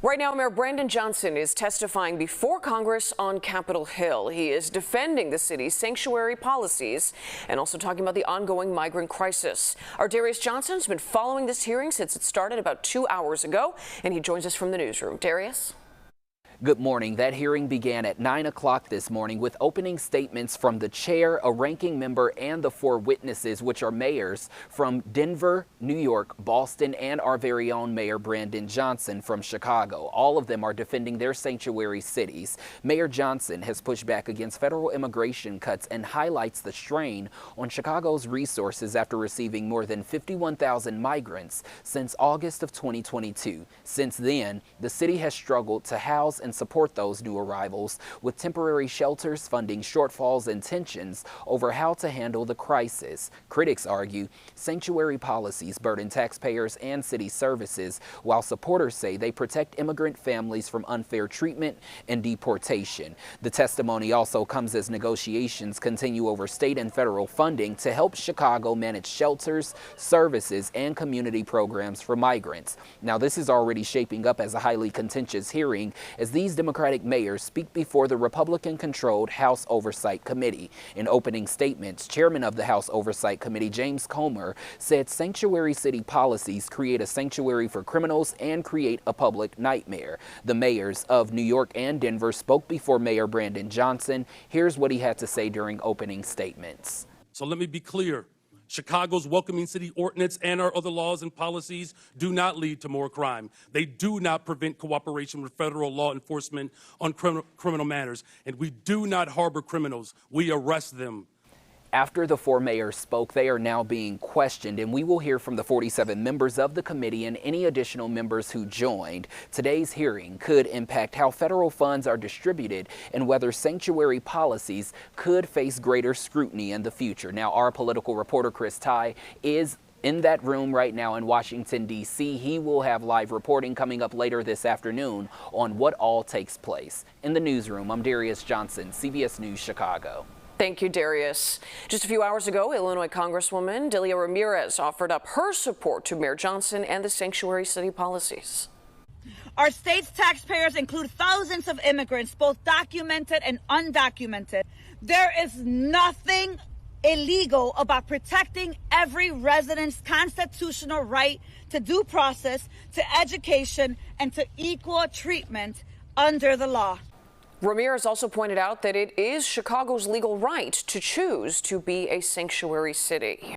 Right now, Mayor Brandon Johnson is testifying before Congress on Capitol Hill. He is defending the city's sanctuary policies and also talking about the ongoing migrant crisis. Our Darius Johnson has been following this hearing since it started about 2 hours ago, and he joins us from the newsroom. Darius? Good morning. That hearing began at 9 o'clock this morning with opening statements from the chair, a ranking member, and the four witnesses, which are mayors from Denver, New York, Boston, and our very own Mayor Brandon Johnson from Chicago. All of them are defending their sanctuary cities. Mayor Johnson has pushed back against federal immigration cuts and highlights the strain on Chicago's resources after receiving more than 51,000 migrants since August of 2022. Since then, the city has struggled to house and support those new arrivals, with temporary shelters, funding shortfalls, and tensions over how to handle the crisis. Critics argue sanctuary policies burden taxpayers and city services, while supporters say they protect immigrant families from unfair treatment and deportation. The testimony also comes as negotiations continue over state and federal funding to help Chicago manage shelters, services, and community programs for migrants. Now, this is already shaping up as a highly contentious hearing as these Democratic mayors speak before the Republican-controlled House Oversight Committee. In opening statements, Chairman of the House Oversight Committee, James Comer, said sanctuary city policies create a sanctuary for criminals and create a public nightmare. The mayors of New York and Denver spoke before Mayor Brandon Johnson. Here's what he had to say during opening statements. So let me be clear. Chicago's welcoming city ordinance and our other laws and policies do not lead to more crime. They do not prevent cooperation with federal law enforcement on criminal matters. And we do not harbor criminals. We arrest them. After the four mayors spoke, they are now being questioned, and we will hear from the 47 members of the committee and any additional members who joined. Today's hearing could impact how federal funds are distributed and whether sanctuary policies could face greater scrutiny in the future. Now, our political reporter, Chris Ty, is in that room right now in Washington, D.C. He will have live reporting coming up later this afternoon on what all takes place. In the newsroom, I'm Darius Johnson, CBS News Chicago. Thank you, Darius. Just a few hours ago, Illinois Congresswoman Delia Ramirez offered up her support to Mayor Johnson and the sanctuary city policies. Our state's taxpayers include thousands of immigrants, both documented and undocumented. There is nothing illegal about protecting every resident's constitutional right to due process, to education, and to equal treatment under the law. Ramirez also pointed out that it is Chicago's legal right to choose to be a sanctuary city.